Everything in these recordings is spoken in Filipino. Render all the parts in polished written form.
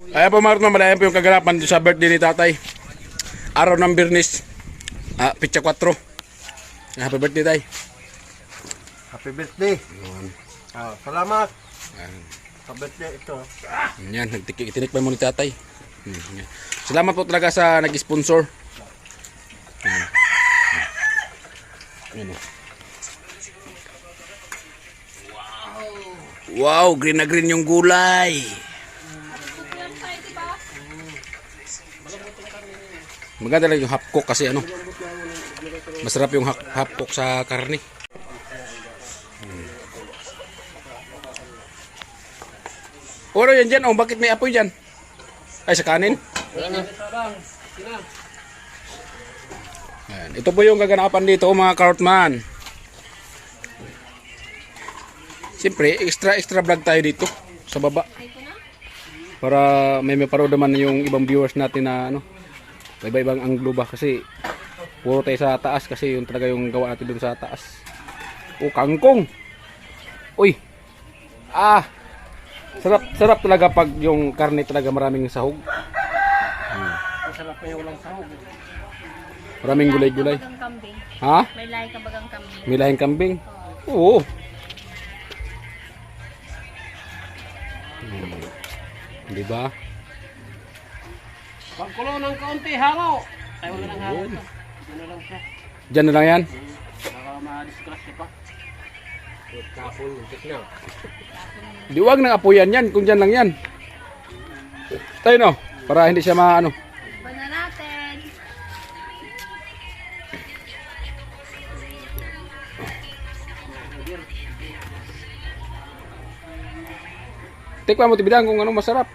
Ayan po mga kartman, malayan po yung kaganapan sa birthday ni tatay. Araw ng Biyernes, Pitsa 4. Happy birthday tay. Happy birthday. Salamat. Ayan. Sa birthday ito. Yan, itinikpan mo ni tatay. Yan. Salamat po talaga sa nag-sponsor. Yan. Wow, green na green yung gulay. Maganda lang yung half cook kasi ano. Masarap yung half cook sa karne. Ano yan dyan? Oh, bakit may apoy dyan? Ay, sa kanin? Ayan. Ito po yung gaganapan dito mga kartman. Siyempre, extra vlog tayo dito sa baba. Para may maparood naman yung ibang viewers natin na ano, iba-ibang anglo ba kasi puro tayo sa taas kasi yung talaga yung gawa natin dun sa taas. Oh, kangkong. Uy. Sarap talaga pag yung karne talaga maraming sahog. Masarap pa yung walang sahog. Maraming gulay-gulay. Ha? May lahi ka bagang kambing. May lahing kambing? Oo. Di ba? Pagkulo ng kaunti, hango. Ay, wala nang hango. Ano lang siya. Diyan na lang yan. Baka ma-discrash pa. Kapon, muntik na. Di wag nang apoyan yan kung dyan lang yan. Tayo no, para hindi siya maano. Iba na natin. Tikman mo tibidang kung ano masarap.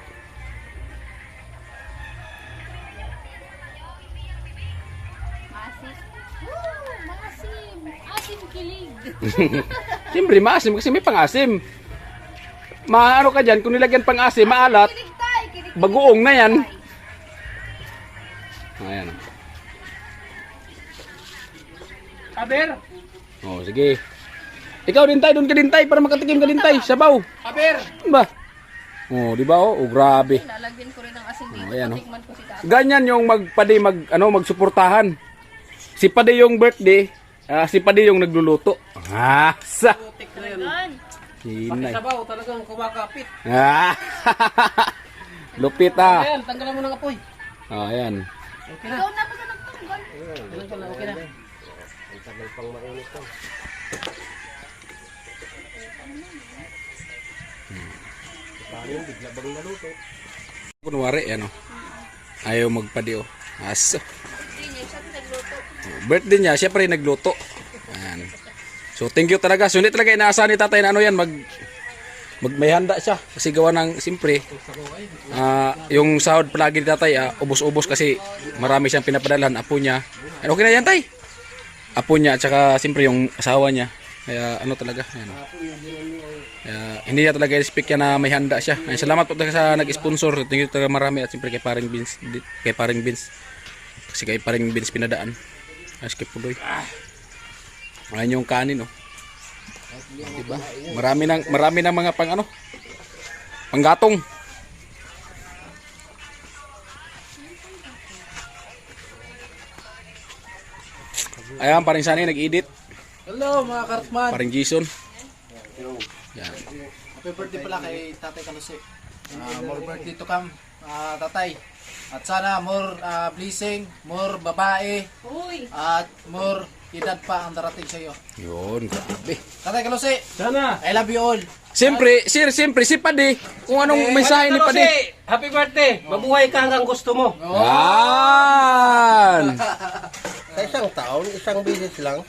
Masim. Masim. Asim kilig. Siyempre maasim kasi may pangasim. Maano ka dyan, kung nilagyan pang-asim, maalat, Kilig tayo. Kilig. bagoong na yan. Ayan. Aber! Oh, sige. Ikaw din tay, doon ka din tay para makatikim ka din tay. Sabaw. Aber! Ano ba? Oh, di ba oh? Oh, grabe. Lalagyan ko rin ng asin dito. Ayan, oh. Tikman ko si tatay. Ganyan yung magsuportahan. Si Pade yung birthday, si Pade yung nagluluto. Sa Talagan. Hinay. Sabaw, talagang kumakapit. Lupit ah. Ayan, tanggalan mo ng apoy. Oh, ayan. Okay na. Ikaw na pagka nagtanggal. Tanggal na, okay na. Ang tagal pang mainit to. Paano yung bigla bang naluto? Kunwari, ano? Ayaw magpadi oh. Aso. Hindi niya siya nagluto. Birthday niya, siya pa rin nagluto. Ayan. So, thank you talaga. So, hindi talaga inaasahan ni tatay na ano yan, may handa siya. Kasi gawa ng, simpre, yung sahod palagi ni tatay, ubos-ubos kasi marami siyang pinapadalhan. Apo niya. And okay na yan, tay. Apo niya, at saka, simpre, yung asawa niya. Kaya, ano talaga. Ayan. Kaya, hindi niya talaga expect yan na may handa siya. Ayan, salamat po talaga sa nag-sponsor. Thank you talaga marami. At simpre, kay Paring Vince. Kasi kay Paring Vince pinadaan. Askip po doy. Ayan yung kanin, oh. Diba? Marami ng mga panggatong. Ayan, paring Sunny nag-edit. Hello mga kartman. Paring Jason. Yan. Happy birthday pala kay Tatay Kalusi. More birthday to come, Tatay. At sana more blessing, more babae, Uy. at more edad pa ang darating sa iyo. Yun, grabe. Tatay Kalusi, Sana! I love you all. Siyempre, si Padi, kung anong mensahe ni Padi. Happy birthday! Mabuhay ka hanggang gusto mo. Yan! Sa isang taon, isang bisis lang.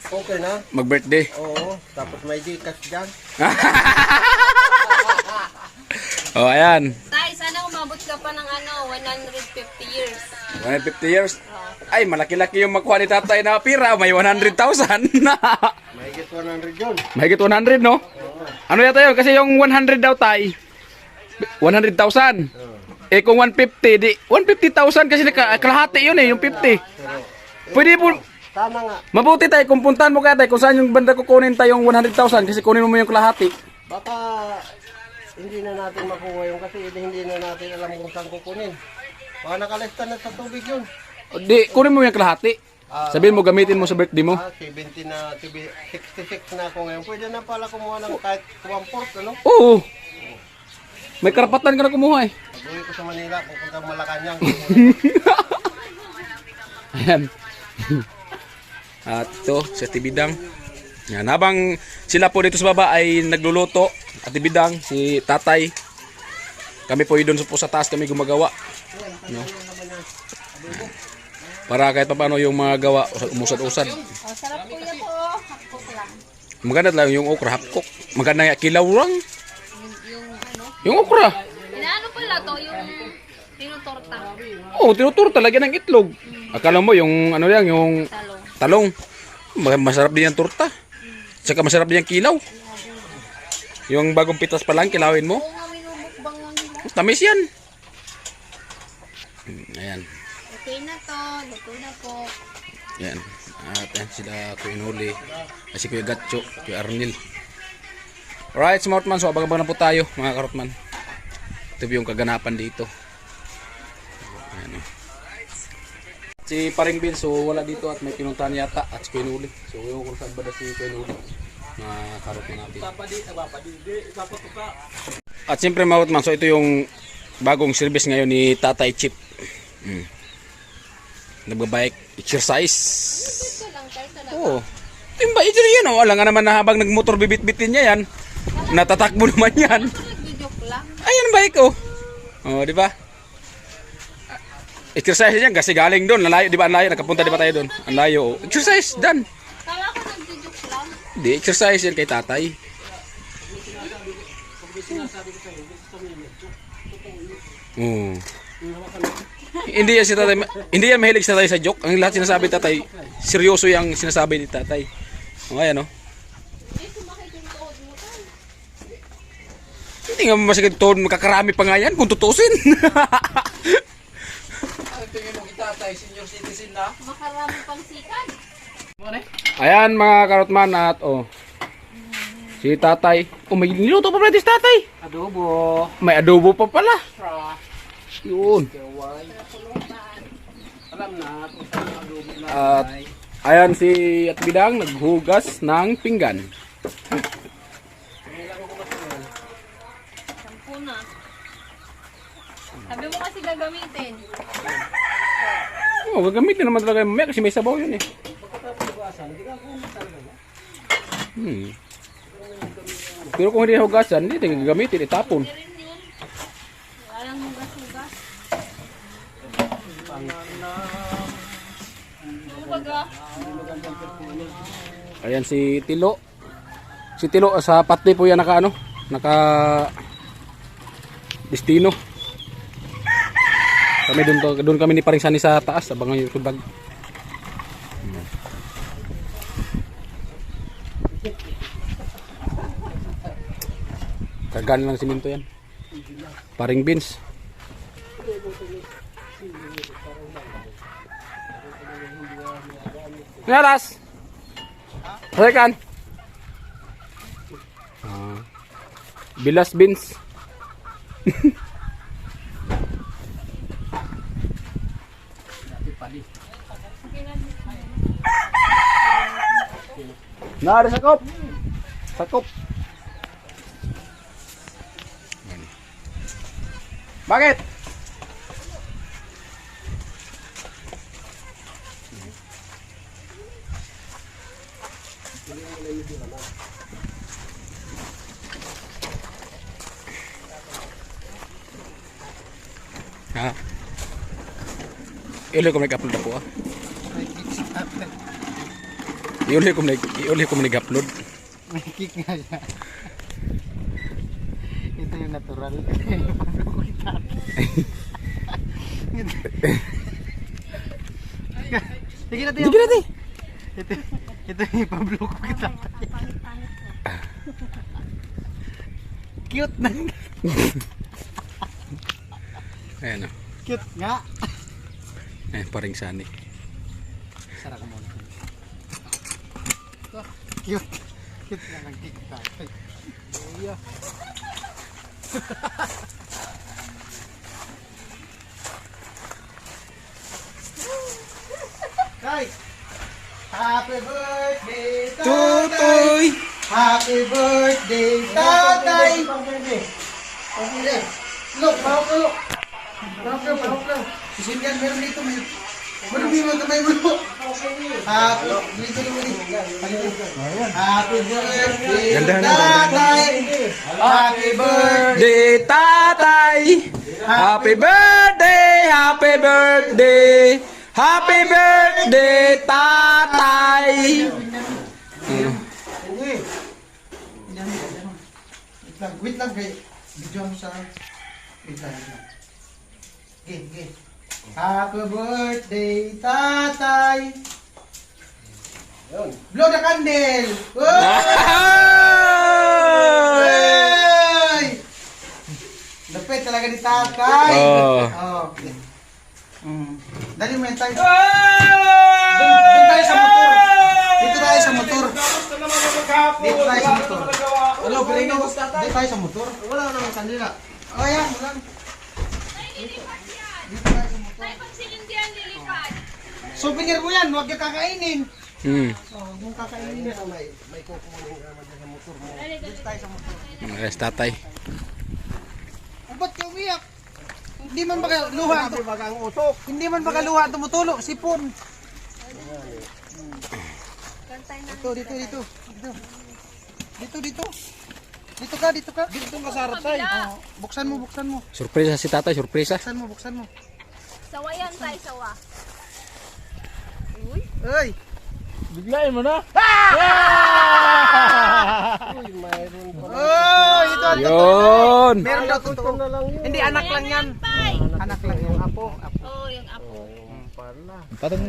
Okay na. Mag-birthday. Oo. Tapos may Gcash dyan. Oh, ayan. Tay, sana umabot ka pa ng 150 years. 150 years. Ay, malaki-laki yung makuha ni tatay na pira. May 100,000. Mahigit 100 yun. Mahigit 100, no? Ano yata yun? Kasi yung 100 daw tay, 100,000. Eh kung 150, di 150,000 kasi kalahati yun eh, yung 50. Pwede po, Tama nga. mabuti tayo kung puntahan mo kaya tayo kung saan yung banda kukunin tayong 100,000 kasi kunin mo yung kalahati. Baka hindi na natin makuha yun kasi hindi na natin alam kung saan kukunin. Baka nakalista na sa tubig yun. Di, kunin mo yung kalahati. Sabihin mo, gamitin mo sa birthday mo. 70 na, 66 na ako ngayon. Pwede na pala kumuha ng kahit 1/4, ano? Oo. May karapatan ka na kumuha eh. Pag-uwi ko sa Manila, pupunta Malacanang. Ayan. At ito, si Ate Bidang. Yan, habang sila po dito sa baba ay nagluluto, Ate Bidang, si Tatay. Kami po doon po sa taas kami gumagawa. No? Para kahit paano yung mga gawa, umusad-usad. Oh, sarap kuya po. Hakok lang. Maganda lang yung okra, hapkok. Maganda nga kilaw lang. Yung ano. Yung okra. Inaano pala to, yung tinutorta. Oo, tinuturta, lagyan ng itlog. Akala mo yung ano yan, yung Talong. talong. Masarap din yung turta. Saka masarap din yung kilaw. Yung bagong pitas pa lang, kilawin mo. Oo nga, minumukbang lang nila. Tamis yan. Ayan. Okay na to. Luto na po. Yan. At yan sila Kuya Noli. Si Kuya Gatcho. Kuya Arnil. Alright, Smartman. So, abang-abang na po tayo, mga karotman. Ito yung kaganapan dito. Ayan o. Si Paring Bin, so wala dito at may pinuntahan yata. At si Kuya Noli. So, yung kung saan ba na si Kuya Noli. Mga karotman natin. At siyempre, mga karotman. So, ito yung bagong service ngayon ni Tatay Chip. Nagbabike exercise. Ito lang tayo talaga. Oo. Timba, ito yan o. Alam nga naman na habang nagmotor bibit-bitin niya yan. Natatakbo naman yan. Nagjo-joke lang. Ayan bike o. Oh, di ba? Exercise yan kasi galing doon. Ang layo, di ba? Ang layo. Nakapunta di ba tayo doon? Ang layo o. Exercise, done. Kala ko nagjo-joke lang. Hindi, exercise yan kay tatay. Oo. Hindi yan si tatay, hindi yan mahilig si tatay sa joke. Ang lahat sinasabi tatay, seryoso yung sinasabi ni tatay. O ayan o. Hindi nga masakit to, makakarami pa nga yan kung tutusin. Ang tingin mo itatay, senior citizen na. Makarami pang sikat. Ayan mga karotman at si tatay. May niluto pa pala si tatay. Adobo. May adobo pa pala. Yun. Alam na kung saan ang adobo na. At ayan si At Bidang naghugas ng pinggan. Sampu na. Sabi mo kasi gagamitin. Oh, gagamitin naman talaga yung mamaya kasi may sabaw yun eh. Pero kung hindi hugasan, hindi tingin gagamitin, itapon. Hindi rin yun. Wala lang hugas-hugas. Ano baga? Ayan si Tilo. Si Tilo sa patli po yan naka ano, naka destino. Kami doon kami ni Paring Sani sa taas, abangan yung subag. Kagan lang simento yan. Paring beans. Ngaras. Rekan. Bilas beans. Nari sakop. Sakop. Bakit? Ha? Iuli ko nag-upload ako ah. Iuli ko nag-upload. May kick nga siya. Ito yung natural. Sige natin. Sige natin. Ito yung ipablog ko kita. Cute na. Ayan o. Cute nga. Ayan, Paring Sani. Sarap mo. Cute. Cute na nag-tiktok. Guys, happy birthday, Tutoy! Happy birthday, tatay! Look, bahok na look. Bahok lang. Sisindihan, meron dito. Marumi mo ito, may bulo. Happy birthday, Gandahan na, tatay! Happy birthday! Birthday, tatay! Happy birthday! Happy birthday! Happy birthday, tatay! Wait lang, kay video mo sa wait lang. Okay. Happy birthday, tatay! Blow the candle! Hey! Lapit talaga ni tatay! Oh. Okay. Dali mo yan tayo. Doon tayo sa motor. Dito tayo sa motor. Dito tayo sa motor. Hello, Pirino. Dito tayo sa motor. Wala naman kanila. O yan, wala. Dito tayo sa motor. Ay, pag silindihan lilipad. Souvenir mo yan, huwag yung kakainin. Hmm. Kung kakainin mo, may kukunin naman sa motor mo. Dito tayo sa motor. Yes, tatay. Ba't ka umiyak? Hindi man baka luha. Hindi man baka luha tumutulo. Sipon. Kantay na. Dito. Dito ka. Dito ka sa harap tayo. Oh, buksan mo. Surpresa si tatay, surpresa. Buksan mo. Sawa yan tayo, sawa. Uy. Ay! Biglain mo na. Oh, ito ang Yun! meron daw totoo. Hindi, anak lang yan. Tay. Anak lang yung apo. Oh, yung apo. Patang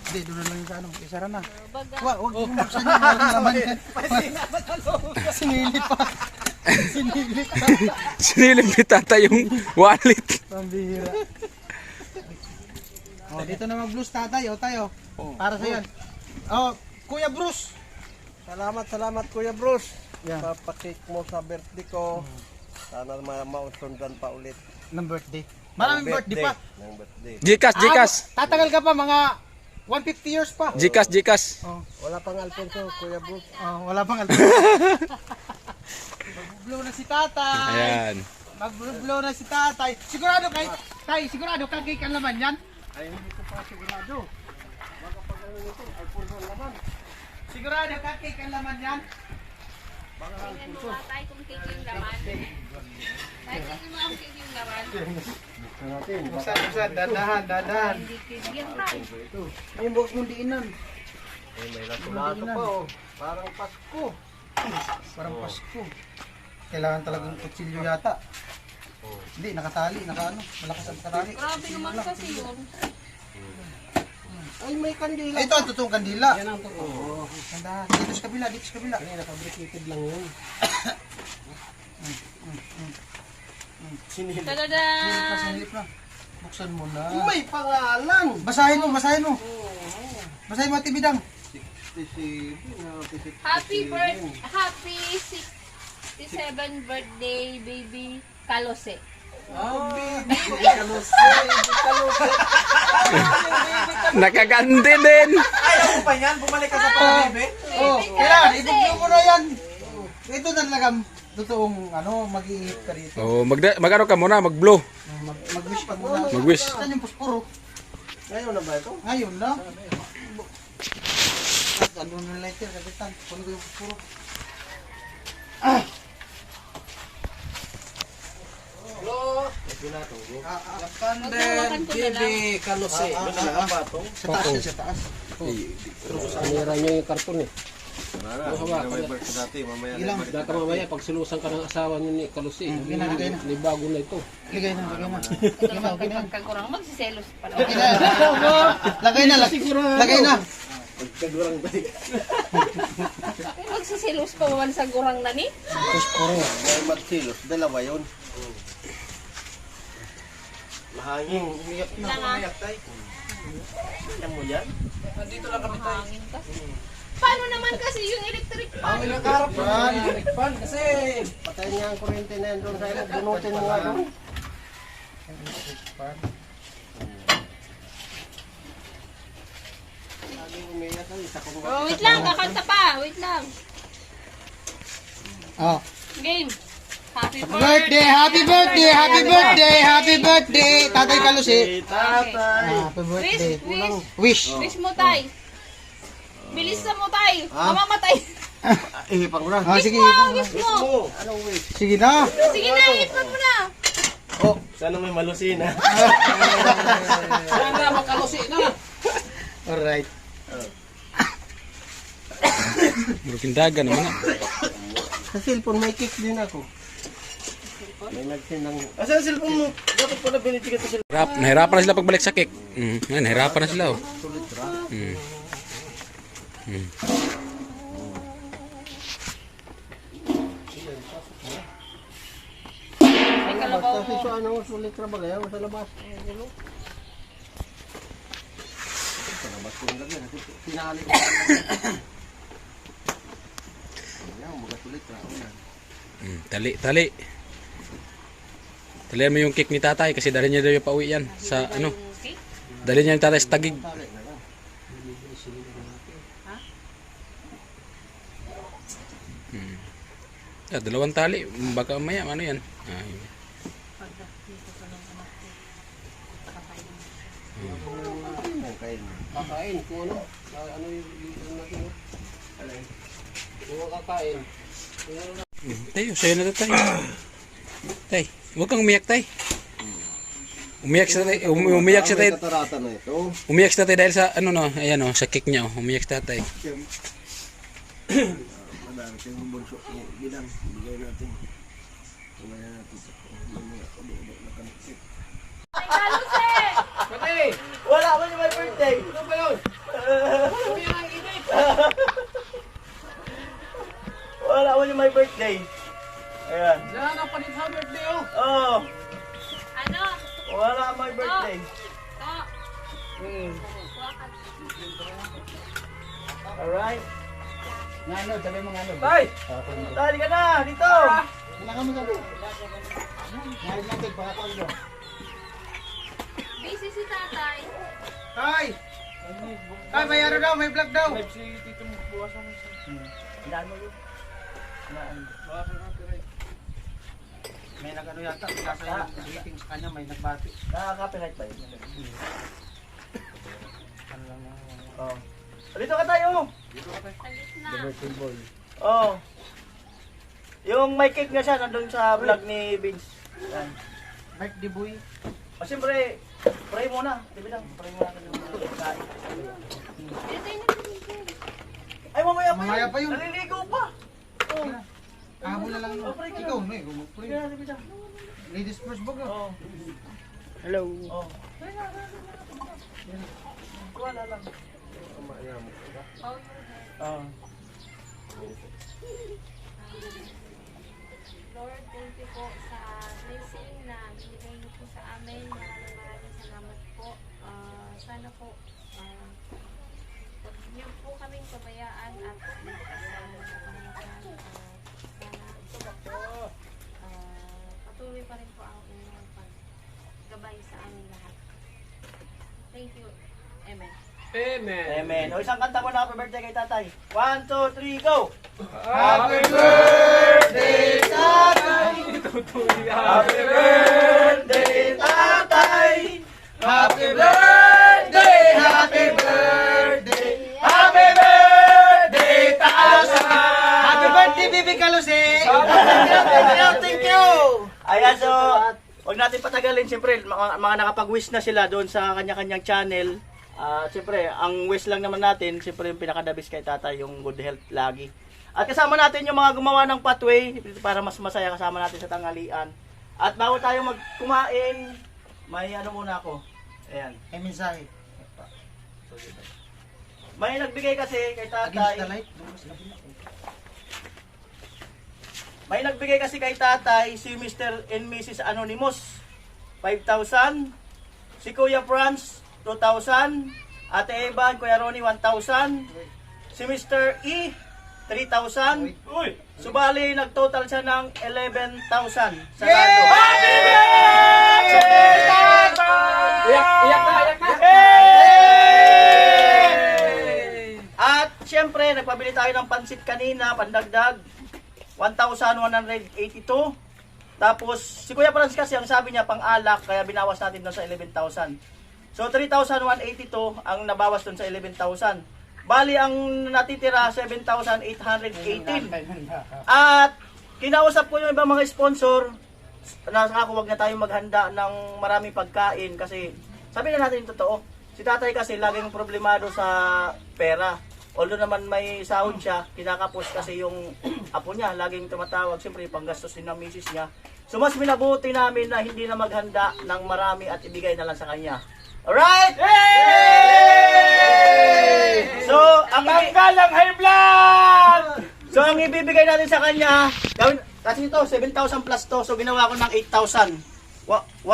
Hindi, doon na lang yung sa ano. Isara na. Baga. Wag mo buksan yung mga naman yan. Sinilip pa. sinilip ni tatay yung wallet. Pambihira. Oh, dito na mag-blues tatay. O tayo. Para sa yan. Oh, Kuya Bruce. Salamat Kuya Bruce. Yeah. Papakik mo sa birthday ko. Sana mausundan pa ulit. Ng birthday. Maraming birthday pa. Ng birthday. Jikas. Tatagal ka pa mga 150 years pa. Jikas. Oh, Wala pang Alfonso, Kuya Bruce. wala pang alto. Mag-blow na si tatay. Ayan. Mag-blow na si tatay. Sigurado sigurado ka cake ang laman yan? Ay, hindi ko pa sigurado. Baka pag ano nito, Alfonso ang laman. Sigurado ka cake ang laman yan? Tingnan mo ba tayo kung cake yung laman. Tayo, tingnan mo ang cake yung laman. Buksan, dadahan. Hindi cake yan tayo. Ayun, bukas mong diinan. May lato-lato pa oh. Parang Pasko. Parang Pasko. Kailangan talagang kutsilyo yata. Hindi, nakatali, malakas ang katali. Grabe naman kasi yun. Ay, may kandila. Ito ang totoong kandila. Yan ang totoo. Ganda. Dito sa kabila. Ay, nakabricated lang yun. Tadadaan! Sinilip na. Buksan mo na. May pangalan. Basahin mo. Basahin mo at ibidang. Happy 67 birthday, baby Kalose. Nakagandi din. Oh, kailangan. Ibugyo mo na yan. Ito talaga totoong mag-iihip ka rito. Oh, magano ka muna, mag-blow. Mag-wish pa muna. Mag-wish. Saan yung puspuro? Ngayon na ba ito? Ngayon na. Ano na lighter, kapitan? Kunin ko yung puspuro. Magkawakan ko na lang. Kalose. Sa taas yan, sa taas. Nangyara niyo yung karton eh. May birthday dati, mamaya. Ilang? Daka mamaya, pag sinusan ka ng asawa niyo ni Kalusi, Lagay na. ni bago na ito. Ligay na. Pagkakurang magsiselos pala. Lagay na. Lagay na. Pagkagurang tayo. Magsiselos pa man sa gurang na ni. May magsilos, dalawa yun. Mahangin. Umiyak na. Lang ah. Alam mo yan? Hangin kasi. Paano naman kasi yung electric fan? Pan kasi. Patayin niya ang kuryente na yan doon sa ilog. Bunutin mo nga doon. Lagi umiyak ang isa kong Oh, wait lang, kakanta pa. Wait lang. Oh. Game. Happy Birthday, happy birthday, happy birthday, happy birthday. Tatay Kalusi. tatay. Happy birthday. Wish. Wish. Wish mo, tay. Bilis na mo, tay. Ah? Mamamatay. Ihipang mo na. Oh, sige. Wish mo. Anong wish? Sige na. Sige na, ipon mo na. Sana may malusin ha. Sana makalusi na. Alright. Marukindagan naman na. Sa cellphone may kick din ako. May nagsinang... Asan ang cellphone mo? Dapat pala binitigat sa cellphone. Nahirapan na sila pagbalik sa cake. Ngayon, nahirapan na sila. Oh. May kalabaw Kasi mo. sa ano, sulit na bagay ako sa labas. Sa labas ko yung lagyan. Kasi pinali ko. Ayan, mga sulit na ako yan. Tali. Talihan mo yung cake ni tatay kasi dali niya daw yung pauwi yan sa ano. Okay. Dali niya yung tatay sa tagig. Dalawang tali. Baka maya, ano yan? Yun. Kakain kung ano. Ano yung natin. Kung kakain. Tayo, sa'yo na to tayo. Tay, huwag kang umiyak tay. Umiyak siya tay. Umiyak siya tay. Katarata na ito. Umiyak siya tay dahil sa ano no, ayan oh, sa cake niya oh. Umiyak siya tay. Madami tayong bunso. Bilang, bigay natin. Bigay natin sa Ay, Kalusi! Pati! Wala man yung my birthday. Ano ba yun? Kami ang init. Wala man yung my birthday. Ayan. Diyan ang palit sa birthday oh. Oh, Ano? wala my birthday. Oh. Wakat. Alright. Ngano, sabi mo ngano. Tay! Tali ka na! Dito! Wala ka mo sabi. Ngayon natin, baka ko ito. Busy si tatay. Tay! Tay, may ano daw, may vlog daw. Hinaan mo yun. May nag-ano yata, kasi yung meeting sa kanya, may nagbati. Nakaka-copyright ba yun? Oh. Dito ka tayo! Salit na. Oh. Yung may cake nga siya, nandun sa vlog ni Vince. Yan. Mike Dibuy. O siyempre, pray muna. Diba lang? Pray muna natin yung kain. Ito yung nagpipigil. Ay, mamaya pa Mamaya pa yun. Naliligo pa. Oh. Kahapon na lang yun. Ikaw, no eh. Pray na, diba lang? Ladies first bag ah. Oh. Hello. Oh. Wala lang. Oh. Lord, thank you po sa blessing na binigay niyo po sa amin. Maraming salamat po. Sana po, huwag niyo po kaming pabayaan at kasama sa pangalaman. Sana patuloy pa rin po ang inyong paggabay sa amin lahat. Thank you. Amen. Amen. Amen. O isang kanta mo na happy birthday kay tatay. 1, 2, 3, go! Happy birthday, tatay! Happy birthday, tatay! Happy birthday! Happy birthday! Happy birthday, tatay! Happy birthday, Bibi Kalusi! Thank you! Ayan, so, huwag natin patagalin. Siyempre, mga nakapag-wish na sila doon sa kanya-kanyang channel. Siyempre, ang wish lang naman natin, siyempre yung pinakadabis kay tatay, yung good health lagi. At kasama natin yung mga gumawa ng pathway para mas masaya kasama natin sa tanghalian. At bago tayo magkumain, may ano muna ako. Ayan. May mensahe. May nagbigay kasi kay Against tatay. the light. May nagbigay kasi kay tatay si Mr. and Mrs. Anonymous 5,000. Si Kuya Franz 2,000. Ate Evan, Kuya Ronnie 1,000. Si Mr. E, 3,000. Subali, nag-total siya ng 11,000. Sarado. Iyak na, iyak na. At syempre, nagpabili tayo ng pansit kanina, pandagdag. 1,182. Tapos, si Kuya Franz kasi ang sabi niya pang alak, kaya binawas natin doon sa 11,000. So, 3,182 ang nabawas doon sa 11,000. Bali, ang natitira, 7,818. At, kinausap ko yung ibang mga sponsor, na ako wag na tayong maghanda ng maraming pagkain kasi, sabi na natin yung totoo, si tatay kasi laging problemado sa pera. Although naman may sahod siya, kinakapos kasi yung apo niya, laging tumatawag, siyempre panggastos din ng misis niya. So mas minabuti namin na hindi na maghanda ng marami at ibigay na lang sa kanya. Alright? So, ang high blood! So, ang ibibigay natin sa kanya, gawin, kasi ito, 7,000 plus to, so ginawa ko ng 8,000. 1, 2,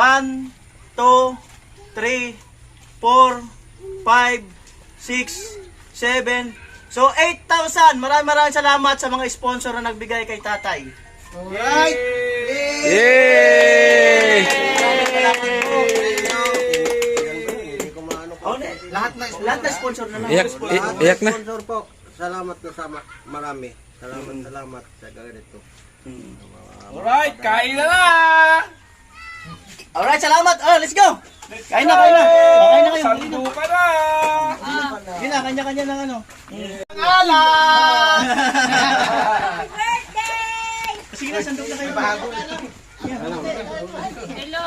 3, 4, 5, 6, 7. So 8,000. Maraming salamat sa mga sponsor na nagbigay kay tatay. Alright! Yay! Lahat Lahat na sponsor na Iyak, iyak na. Sponsor po. Salamat na sa marami. Salamat sa ganito. Alright, kain na na. Alright, salamat. Oh, let's go. Kain na. Kain na kayo. Sandu ka na. Sige na, kanya-kanya ng ano. Sige na, sandok na kayo. Hello.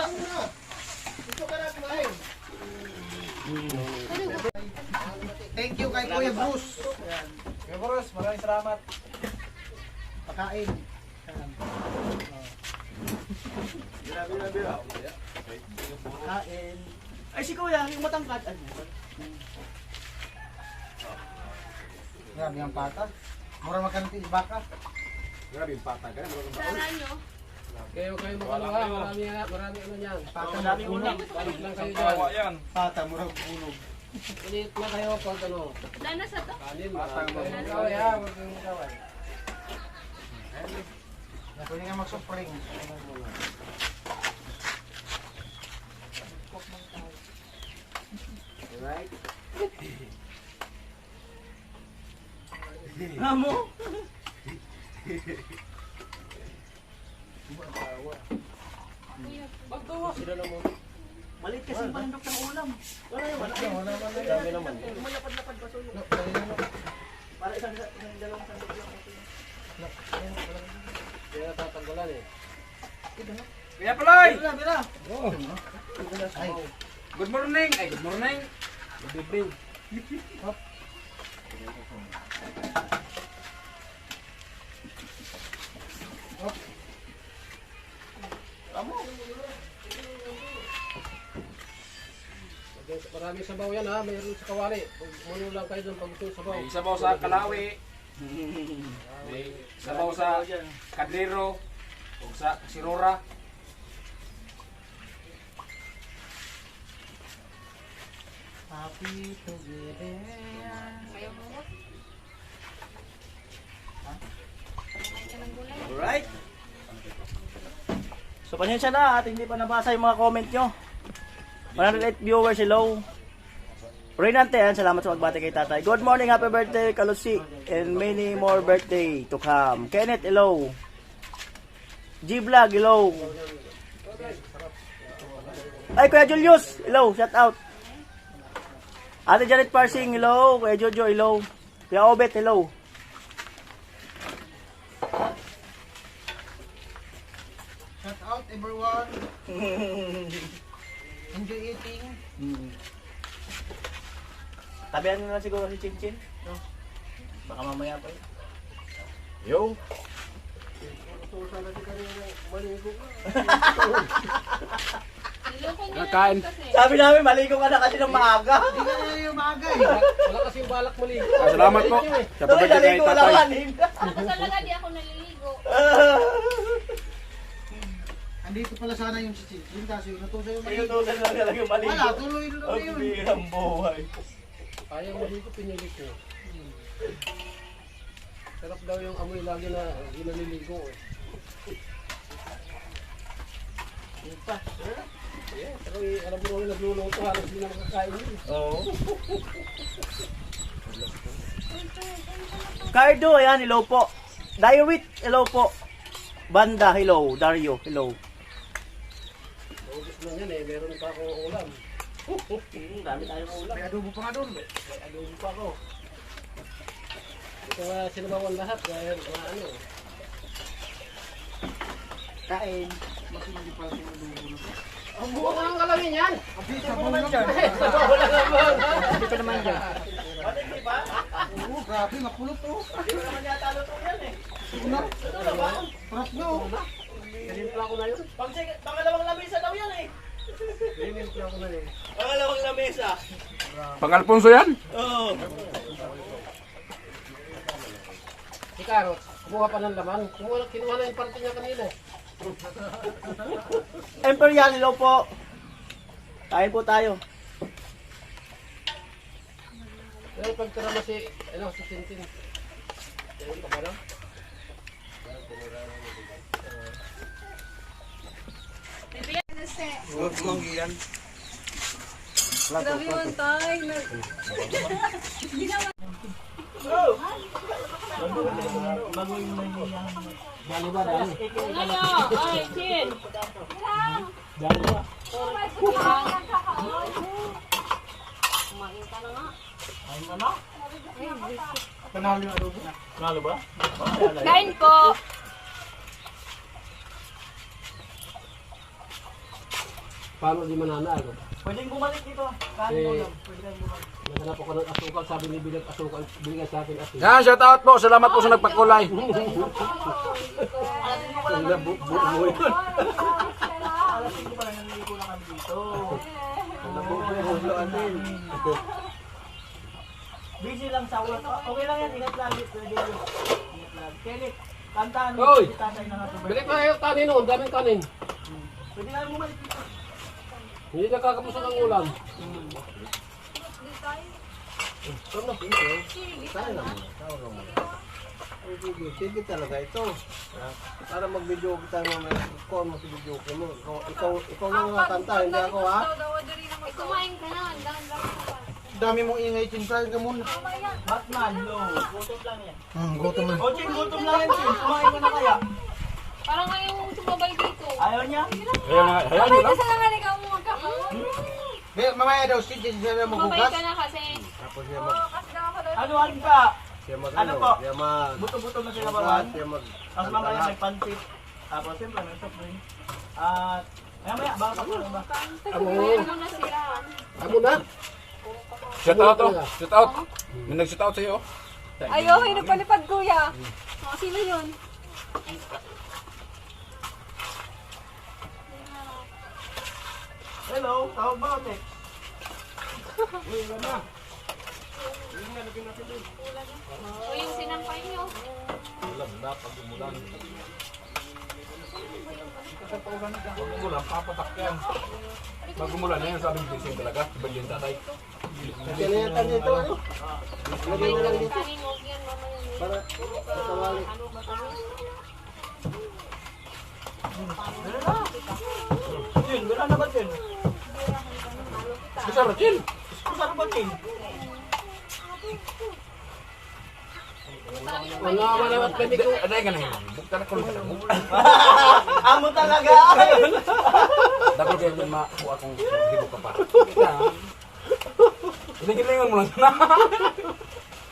Thank you kay Kuya Bruce. Kuya Boros, maraming salamat. Pakain. Kain. Ay, si Kuya, yung matangkad. Grabe ang pata. Mura magkanti baka. Sara nyo. Kayo makalawa, marami ano niyan. Madami ulam. Balik lang kayo dyan. Pata, mura bulog. Init na kayo pag ano. Dana sa to. Kanin, kaway ha, huwag kayong kaway. Pwede nga mag-spring. Amo. Sila na mo. Malit kasi yung pandok ng ulam. Wala yun. Dami naman. Malapad-lapad ba sulo? Para isang dalawang sandok lang. Kaya natatanggalan eh. Kuya Paloy! Bira. Good morning! Ay, good morning! Good evening. Marami sabaw yan ha, mayroon sa kawali. Muno lang kayo doon pag gusto sabaw. May sabaw sa Kalawi. May sabaw sa Kadero. O sa Sirora. Happy together. Kayo mo mo. Kain ka ng gulay. Alright. So, pasensya na at hindi pa nabasa yung mga comment nyo. 108 viewers, hello. Reynante, salamat sa magbati kay tatay. Good morning, happy birthday, Kalusi. And many more birthday to come. Kenneth, hello. G-Vlog, hello. Ay, Kuya Julius, hello, shout out. Ate Janet Parsing, hello. Kuya Jojo, hello. Kuya Obet, hello. Shout out everyone. Enjoy eating. Tabihan nyo na siguro si Chinchin. No? Baka mamaya pa yun. Yo. Niloko niya Kakain. kasi. Sabi namin, maligo ka na kasi ng maaga. Hindi ka na yung maaga eh. Wala kasi yung balak mali. Salamat po. Sa Tuloy, pabigay kay naligo ka lang tatay. kanina. Ako talaga di ako naliligo. Andito pala sana yung si Chinchin, kaso yung natusa yung Sa'yo maligo. tuloy lang talaga yung maligo. Wala, tuloy lang Ang yun. birang buhay. Ayaw mali ko, pinilit ko. Sarap daw yung amoy lagi na hindi naliligo eh. Yun pa. Yeah, pero alam mo yung nagluluto, halos hindi na makakain yun. Oo. Cardo, ayan, hello po. Diorite, hello po. Banda, hello. Dario, hello. Naubos na yan eh, meron pa akong ulam. Dami tayong ulam. May adobo pa nga doon. May adobo pa ako. Ito nga sinabawan lahat dahil ano. Kain. Hindi pala yung adobo na to. Ang buo ko ng alamin yan! Sabon lang dyan. Wala naman! Dito naman dyan. Oo, grabe, mapulot to. Hindi mo naman yata luto yan eh. Sarap na oh. Kanimpla ko na yun. Pangalawang lamesa daw yan eh. Kanimpla ko na yun. Pangalawang lamesa. Pang Alfonso yan? Oo. Si Carrot, kumuha pa ng laman. Kinuha na yung parte niya kanina eh. Imperial, hello po. Kain po tayo. Pero pagtira mo si Tintin. Ayun pa ba lang? Manggiyan. Grabe yun, tay. Dali ba? Dali. Ay, Chin. Dali ba? Kumain ka na nga. Panalo yung adobo. Nalo ba? Kain po. Paano di mananalo? Pwedeng bumalik dito. Kain mo lang. Pwedeng bumalik. Naghanap ako ng asukal. Sabi ni Bilag asukal. Binigay sa akin asin. Yan, shout out po. Salamat po sa nagpakulay. Buhay. Alasing ko pala naliligo na kami dito. Busy lang sa work. Okay lang yan. Ingat lagi. Pwede yun. Ingat lagi. Kelly, kantaan mo. Hoy! Si tatay na nga. Balik na yung kanin noon. Daming kanin. Pwede nga bumalik dito. Hindi nakakapusok ang ulam. Ito na pinto. Kaya naman. Sige talaga ito. Para mag-video kita mamaya. Ikaw ang mag-video ko mo. Ikaw lang nakakanta, hindi ako ha. Kumain ka na. Dahan lang ka. Dami mong ingay, Chin. Try ka muna. Batman, low. Gutom lang yan. Gutom na. O, Chin, gutom lang yan, Chin. Kumain ka na kaya. Parang ayaw mong sumabay dito. Ayaw niya? Hayaan nyo lang. Saan nga ikaw mo magkakaroon? Mamaya daw, Chin, siya na Sumabay magbugas. ka na kasi. Tapos siya Ano ka? Ano po? Siya mag... Buto-buto na sila bawan. Siya mag... Tapos mamaya may pansit. Tapos siyempre may soft drink. At maya baka pa ba? Ayaw mo nasiraan. Amo na. Shout out oh. Shout out. May nag-shout out sa'yo. Ayaw, hinagpalipad kuya. Sino yun? Hello, tawag ba ate? O yung sinampay nyo. Umulan, papatakyan. Pag umulan na yan, sabi ng gising talaga. Iba yung tatay. Kinayatan dito ano? Lagay mo lang dito. Kanin mo yan mamaya. Para matawali. Ano ba kami? Yun, wala na ba din? Masarap yun. Masarap ba din? Wala malawat kami ko. Ano yung ganun? Buktan ako lang. Amo talaga! Dapat kayo yung makuha akong hibo ka pa. Hinihilingan mo lang na.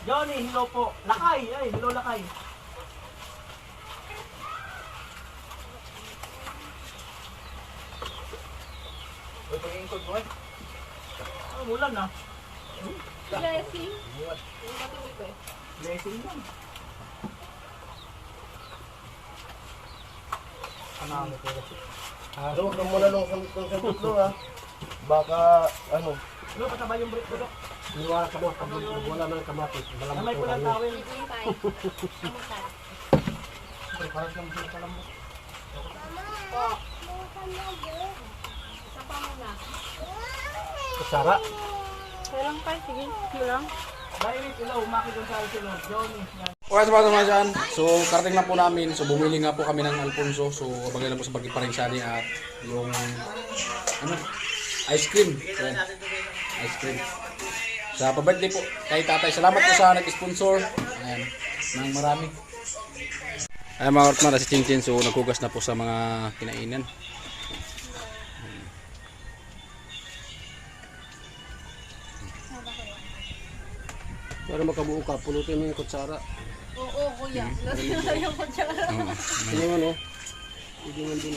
Johnny, hello po. Lakay, ay, hello lakay. Uy, pag-iingkod mo eh. Ulan na. Blessing. Blessing lang. Huwag na muna nung sandok no ha. Baka ano. Ano, patabay yung break ko, Dok? Niwala ka mo. Pag wala na ng kamatis. Na Malamang may ko pulang kami. tawel. Parang siyang pala mo. Isa pa muna. Kusara. Kailang pa, sige. Lang. Mainit ilaw, Maki Gonzales ilaw. Johnny. Okay, sa mga dyan. So, karating lang po namin. So, bumili nga po kami ng Alfonso. So, abagay lang po sa Pagkiparingsani at yung, ice cream. Ayan. Ice cream. Sa pa-birthday po kay tatay. Salamat po sa nag-sponsor. Ayan. Nang marami. Ayan mga Ortman, si Chin Chin. So, naghugas na po sa mga kinainan. Para makabuo ka, pulutin mo yung kutsara. Oo, kuya. Lalo na yung kutsara. Ano yung ano? Hindi nga din.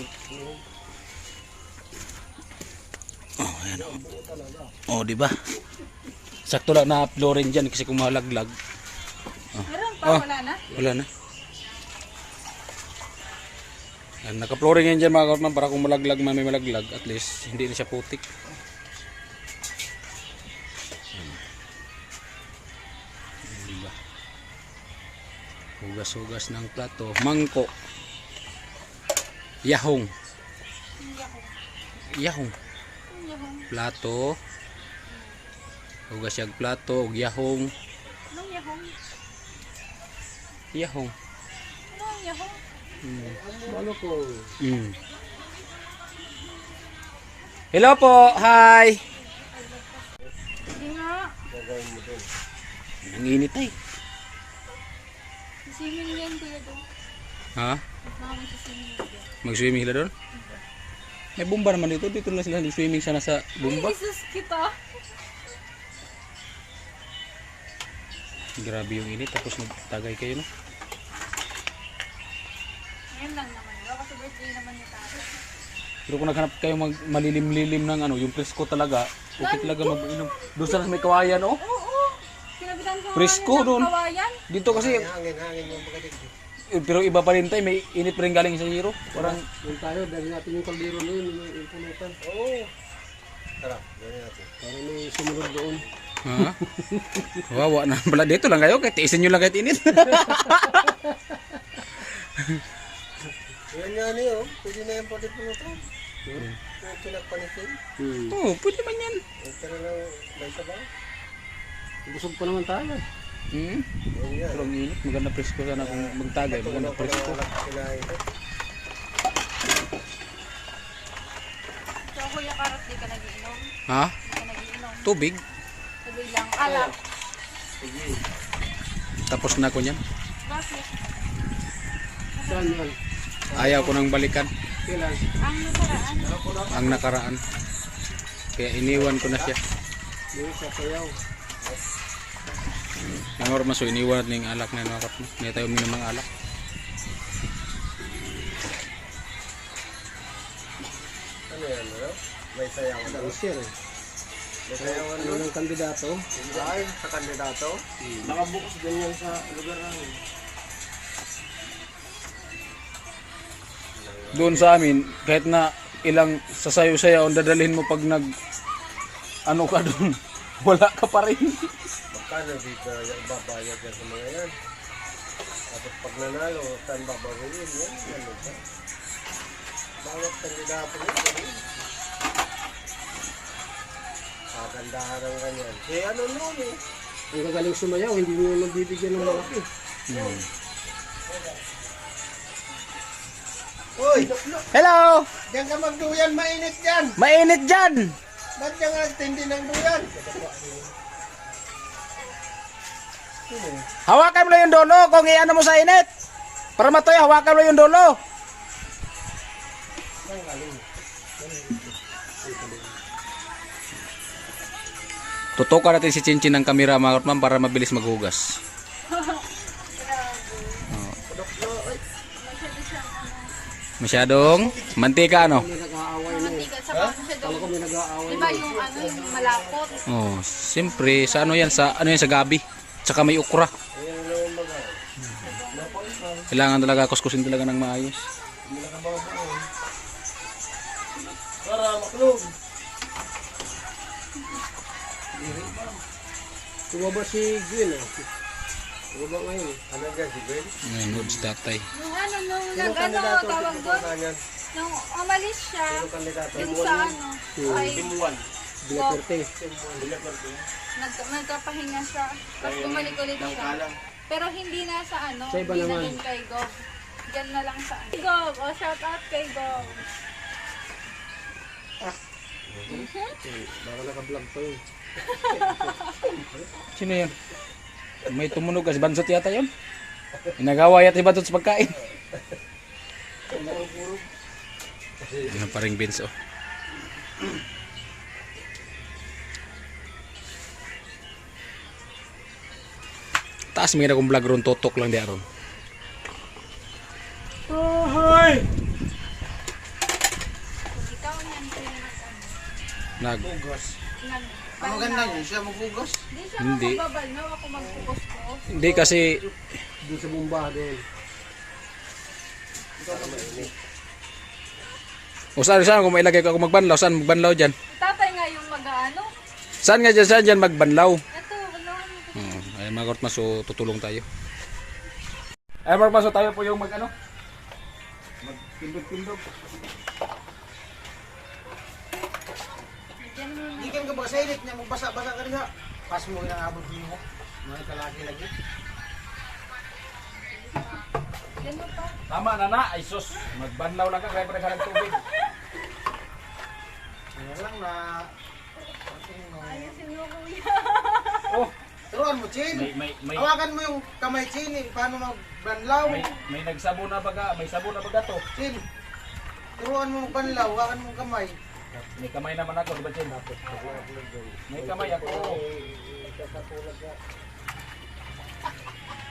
Oh, ayan. Oh, di ba? Sakto lang na flooring dyan kasi kung malaglag. Meron pa, Oh. wala na? Wala na. Ayan, naka-flooring yan dyan mga Ortman para kung malaglag, may malaglag. At least, hindi na siya putik. Diba? Hugas-hugas ng plato. Mangko. Yahong. Yahong. Plato. Hugas yung plato. Ug yahong. Anong yahong? Yahong. Anong yahong? Ano ko? Mm. Hello po. Hi. Hindi nga. Ang init ay. Sisingin yan, kuya doon. Ha? Baka magsisingin yan. Mag-swimming sila doon? May bomba naman dito. Dito lang sila swimming sana sa bomba. Jesus kita. Grabe yung init. Tapos nagtagay kayo no? Ngayon lang naman. Baka sa birthday naman ni tatay. Pero kung naghanap kayo malilim-lilim ng yung presko talaga, okay talaga mag-inom. Doon sa may kawayan oh. Oo. Kinabitan ko Presko nga doon. ng kawayan. Dito kasi, Hangin yung pagkatig. pero iba pa rin tayo. May init pa rin galing sa hero. Parang, Doon tayo, dahil natin yung kaldero na yun, yung pulutan. Oo. Tara, gawin natin. Para may sumunod doon. ha? Wawa na pala. Dito lang kayo. Kahit tiisin nyo lang kahit init. Yan nga niyo, pwede na yung pati pulutan. Yung pinagpanitin. Oo, pwede man yan. Huwag ka na lang may sabaw. Busog pa naman tayo. Hmm? Yan yan. Pero ang init. Maganda presko sana kung magtagay. Maganda presko. Kinain ito. So, kuya Karot, di ka nagiinom. Ha? Di ka nagiinom. Tubig. Sabi lang, alak. Tapos na ko niyan. Bakit? Saan yan? Ayaw ko nang balikan. Kailan? Ang nakaraan. Ang nakaraan. Kaya iniwan ko na siya. Doon sa Payaw. Ang orma so iniwan natin yung alak na nakap mo. Hindi tayo uminom ng alak. Ano yan, ano? May sayawan daw. Ang sir eh. May sayawan Ano doon. ng kandidato? Ay, sa kandidato. Nakabukas din yan sa lugar namin. Doon sa amin, kahit na ilang sasayo-sayaw ang dadalhin mo pag ano ka doon, wala ka pa rin. Magkano dito yung babayad yan sa mga yan? Tapos pag nanalo, saan babawiin yan? Ano ba? Bawat kandidato yan. Kagandahan ng ganyan. Eh ano noon eh? Ang gagaling sumayaw, hindi mo magbibigyan ng malaki. Uy! Hello! Diyan ka magduyan, mainit yan! Mainit dyan! Ba't diyan ka tindi ng duyan? Hawakan mo lang yung dolo kung iano mo sa init. Para matoy, hawakan mo yung dolo. Tutukan natin si Chinchin ng kamera mga kapatid para mabilis maghugas. Masyadong mantika ano? May nag-aaway na eh. Mantika, saka siya Kala ko doon. may nag-aaway Di na ba yung ano, yung malapot? Oh, siyempre sa ano yan sa gabi. Tsaka may ukra. Kailangan talaga kuskusin talaga ng maayos. Para maklog! Tumaba si Gwen eh. Tumaba ngayon. Ano dyan, si Gwen? Ngayon, goods tatay. Nung ano, nung Sino nag-ano, kandidato? tawag doon, Kanyan? nung umalis siya, Sino kandidato? yung sa ano, ay, Bilaperte. Nagkapahinga siya. Tapos bumalik ulit siya. Pero hindi na sa ano, Sa iba hindi na naman. din kay Gov. Diyan na lang sa Gov. O, shout out kay Gov. Baka naka-vlog pa yun. Sino yun? May tumunog kasi bansot yata yun. Inagawa yata si bansot sa pagkain. Yun pa rin beans oh. Taas mga akong vlog ron, totok lang di aron. Kung ikaw yan, kaya Nag Ang maganda niya, siya magugos. Hindi siya Hindi. magbabalaw, ako magpupos-pos. hindi kasi Doon sa bumba doon. o saan kung mailagay ko ako magbanlaw, saan magbanlaw dyan? Tatay nga yung mag-ano. Saan nga dyan, saan dyan magbanlaw? Ito, balawan mo. Ay mga kortmaso, tutulong tayo. Ay mga kortmaso, tayo po yung mag-ano? Magpindog-pindog. Diyan mo na. Hindi ka ba sa init niya, magbasa-basa ka rin ha. Pas mo yung abot mo. Mga kalaki lagi. Diyan mo pa. Tama na na, ay sus. Magbanlaw lang ka, kaya pa naghalang tubig. Ano lang na... Ayusin mo kuya. Oh, Turuan mo, Chin. may Hawakan mo yung kamay, Chin. Paano magbanlaw? may nagsabo na baga, may sabon na baga to. Chin. Turuan mo magbanlaw, hawakan mo yung kamay. May kamay naman ako, di ba Jen? May kamay ako.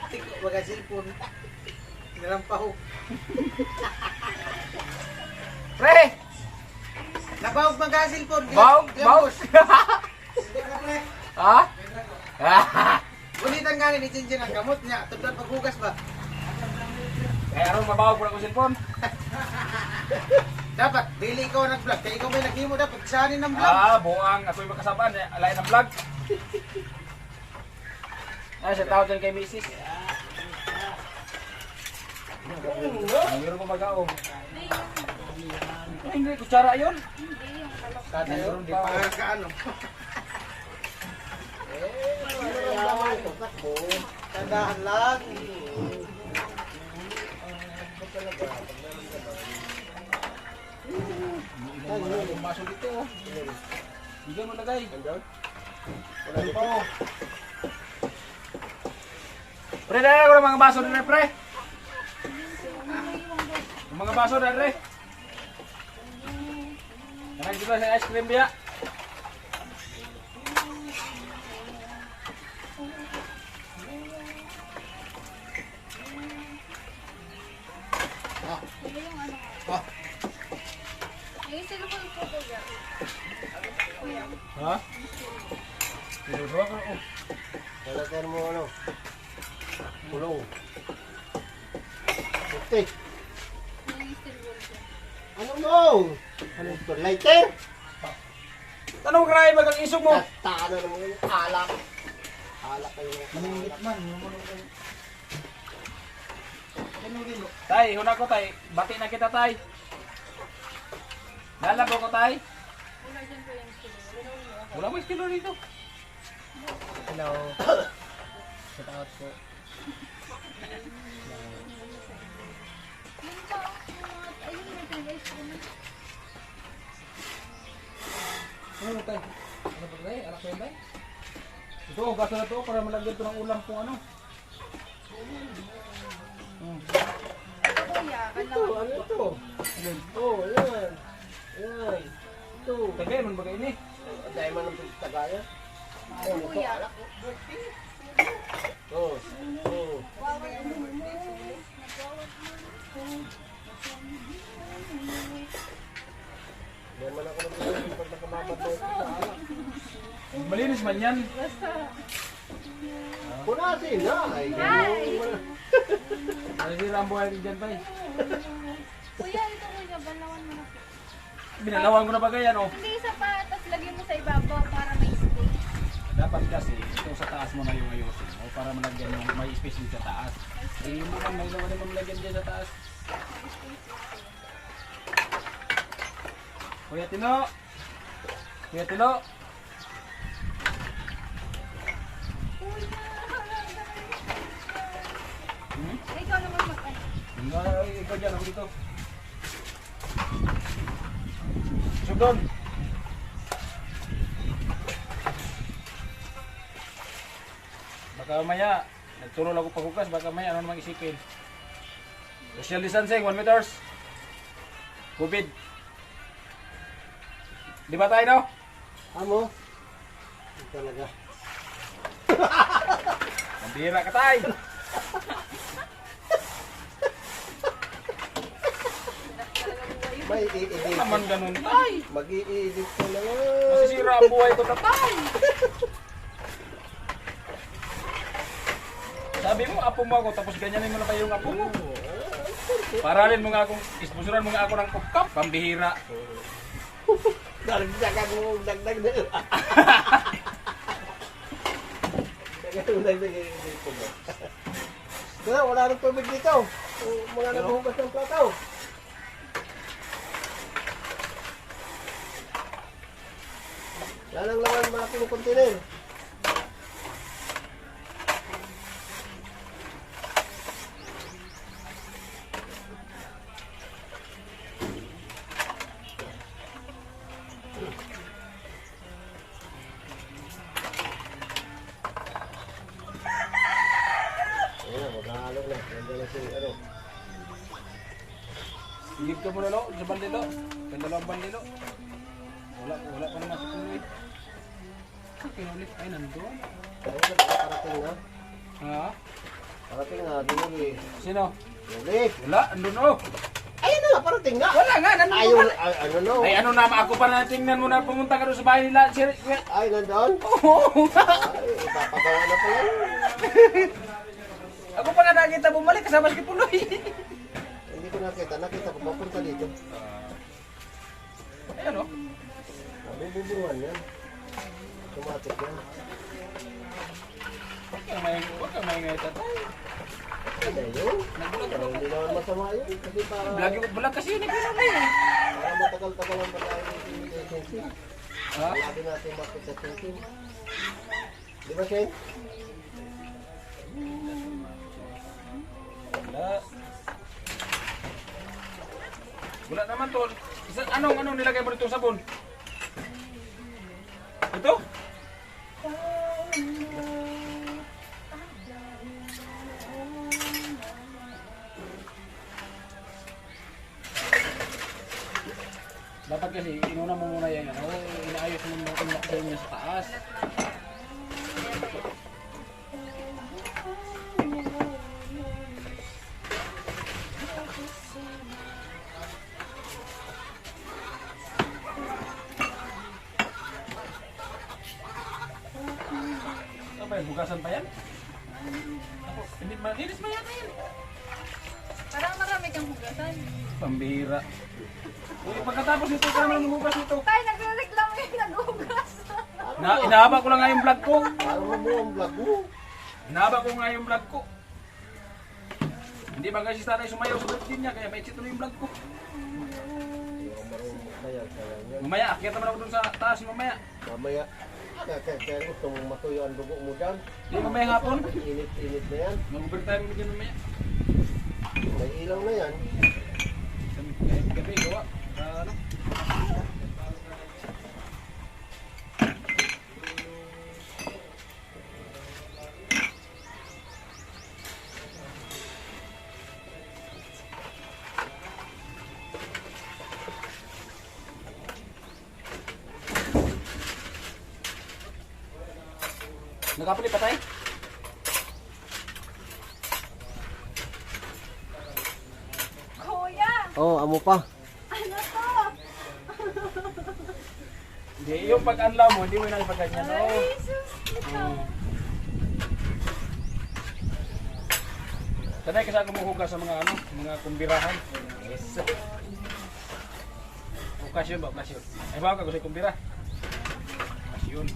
Tiko, baga cellphone. Nalampaw. Pre! Nabawag mga cellphone. Bawag? Bawag? Hindi ka pre. Ha? Gulitan nga ni Chin ang gamot niya. Tudod paghugas ba? Kaya aron mabawag po na ko cellphone. Dapat, dili ikaw nag-vlog. Kaya ikaw may naghimo dapat kasanin ng vlog. Buang. Ako'y makasabaan. Alain ng vlog. Ay, sa tao dyan kay Mrs. Mayroon ko mag-ao. Ay, hindi, kutsara yun. Mayroon di pa. Para ka ano. Tandaan lang. Yung baso dito. Hindi mo lagay. Wala pa oh. Pre, dali ko ng mga baso din pre. Yung mga baso din pre. Karang dito sa ice cream biya. Diba yung ano? Yung cellphone ko kuya. Kuya. Ha? Sinusuwa ko. Oh. Talagan mo ano? Kulong. Puti. Yung cellphone ko. Ano mo? Ano ito? Lighter? Tanong ka rin bagang isog mo. Tano naman yun. Alak. Alak kayo. Maningit man. Tay, huna ko tay. Bati na kita tay. Lalabo ko tay. Wala dyan po yung cellphone. Wala mo estilo rito. Hello. Shout out po. Yung pa, ayun may guys. Ano tay? Ano ba tay? Anak ko yun tay? Ito, gaso na to para malagyan to ng ulam kung ano. Kuya, Ito, ano ito? Ito, yan. Yan. Ito. Tagay man bagay ini. Dahil man ang tagayan. kuya. Oh. Oh. Dahil man ako nag-isip pag nakamamatay sa alak. Malinis man yan. Punasin na. Ay, Hi! Nasira ang buhay dyan tay. Kuya, ito kuya, balawan mo na po. Binalawan ko na bagay yan oh. Hindi isa pa, tapos lagyan mo sa ibabaw para may space. Dapat kasi ito sa taas mo na yung ayusin o para malagyan yung may space din sa taas. Eh yung mga may lawan naman malagyan dyan sa taas. Kuya Tino! Kuya Tino! Ikaw naman mag-ano. Ikaw dyan, ako dito. Sugdon. Baka maya, nagturo lang ako paghugas, baka maya ano namang isipin. Social distancing, 1 meters. COVID. Di ba tayo, no? Amo? Talaga. Nandira ka tayo. May i-edit. Naman ganun tayo. Mag-i-edit ko na nga. Masisira ang buhay ko na tayo. Sabi mo, apo mo ako, tapos ganyanin mo na pa yung apo mo. Paralin mo nga akong, ispusuran mo nga ako ng kupkap. Pambihira. Dagdagan mo, dagdag na. Dagdagan mo, dagdag ko mo. Kaya wala nang tubig dito. Mga naghuhugas ng plataw. Yan ang laman malaking kontiner. Ayan, maghahalo na. Ganda na si ano. Higit ka muna, no? Sa bandilo. Ganda lang ang bandilo. Wala pa naman si Kuloy. Kinulit ay nandun. Ayan, parating na. Ha? Parating na, dinuli. Sino? Dinuli. Wala, andun oh. Ayun na, parating na. Wala nga, nandun Ayaw, ka. ano no? Ay ano na, ako pa na tingnan mo na pumunta ka doon sa bahay nila. Ay, nandun? Oo. Ay, ipapagawa na pala yun. Ako pa nga nakita bumalik kasama si Puloy. Hindi ko nakita ko papunta dito. Ayan oh. Bubungan yan. Automatic yan. Huwag kang maingay tatay. Ano yun? Hindi naman masama yun. Kasi Bulag kasi yun ni Puloy. para matagal-tagal ang pagkain ng relationship. Ha? Lagi natin makita-thinking. Di ba, Shane? Wala naman to. Anong nilagay mo nitong sabon? Ito? Dapat kasi inuna mo muna yan. Inaayos mo muna sa taas. Apa yan? Bukasan pa yan? Ako, hindi malinis ba yan? Parang marami kang hugasan. Pambihira. Uy, pagkatapos nito, kaya naman humugas nito. Tayo nagre-reklamo yung naghugas. Inahaba ko lang nga yung vlog ko. Parang mabuo ang vlog mo. Inahaba ko nga yung vlog ko. Hindi ba kasi sa tatay sumayaw sa birthday niya, kaya maiksit tuloy yung vlog ko. Hindi ako marunong kaya yan. Mamaya, akyat naman ako dun sa taas mamaya. Mamaya. Kaya gusto mong matuyo ang dugo mo dyan. Hindi mamaya hapon. Init-init na yan. Mag-overtime mo dyan mamaya. May ilaw na yan. Gabi, gawa. Ano? Nakapuli pa tayo? Kuya! Oh, amo pa. Ano to? Hindi, yung pag-anlaw mo, hindi mo na ipagganyan. Oh. Jesus! Ikaw. Sanay kasi ako mahugas sa mga mga kumbirahan. Yes. Okasyon ba? Okasyon. Ay bago ako sa kumbira. Okasyon.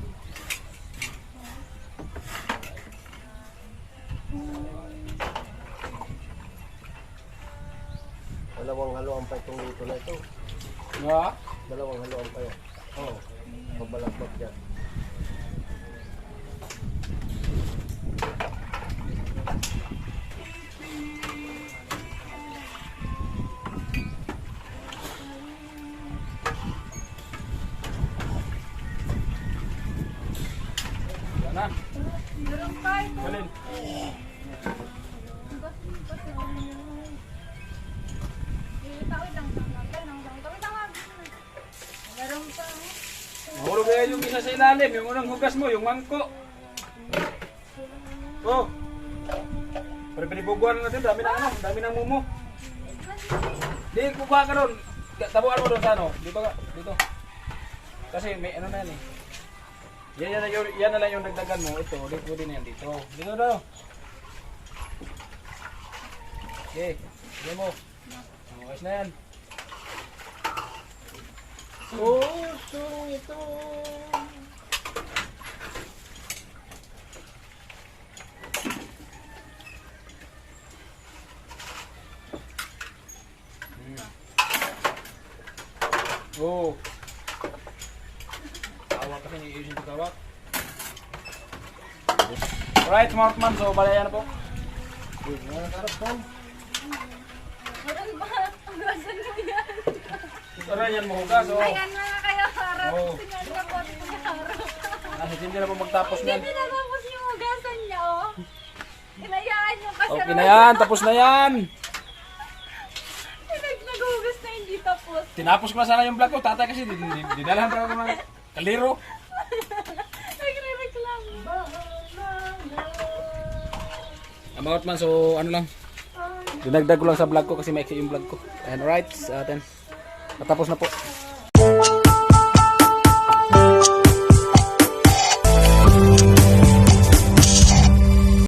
Dalawang haluan pa itong luto na ito. Nga? Dalawang haluan pa yan. Oo. Pabalagbag yan. Na. Meron kayo. Alin? Meron pa. Mahulog kaya yung isa sa ilalim, yung unang hugas mo, yung mangko. Oh. Pero pinibuguan na natin, dami na ano, dami na mumo. Di, kukuha ka ron. Tabuan mo doon sa ano, dito ka, dito. Kasi may ano na yan eh. Yan na lang yung dagdagan mo, ito, ulit mo din na yan dito. Dito daw. Okay, sige mo. Okay na yan. ito. Oh. Tawag kasi ni-use yung tawag. Alright, smart man. So, balayan na po. Meron ba? Hugasan mo yan. Tara yan mo hugas. Oh. Ayan na nga kayo, harap. Oo. Tingnan na po ito yung harap. Hindi na po magtapos Hindi niyan. tinatapos yung hugasan niya, oh. Inayaan yung kasi Okay na yan. Tapos na yan. Naghugas na hindi tapos. Tinapos ko na sana yung vlog ko. Tatay kasi dinalahan pa ako ng kaliro. Nagre-reklamo. About man. So, ano lang. Dinagdag ko lang sa vlog ko kasi maiksi yung vlog ko. And alright. Tapos na po.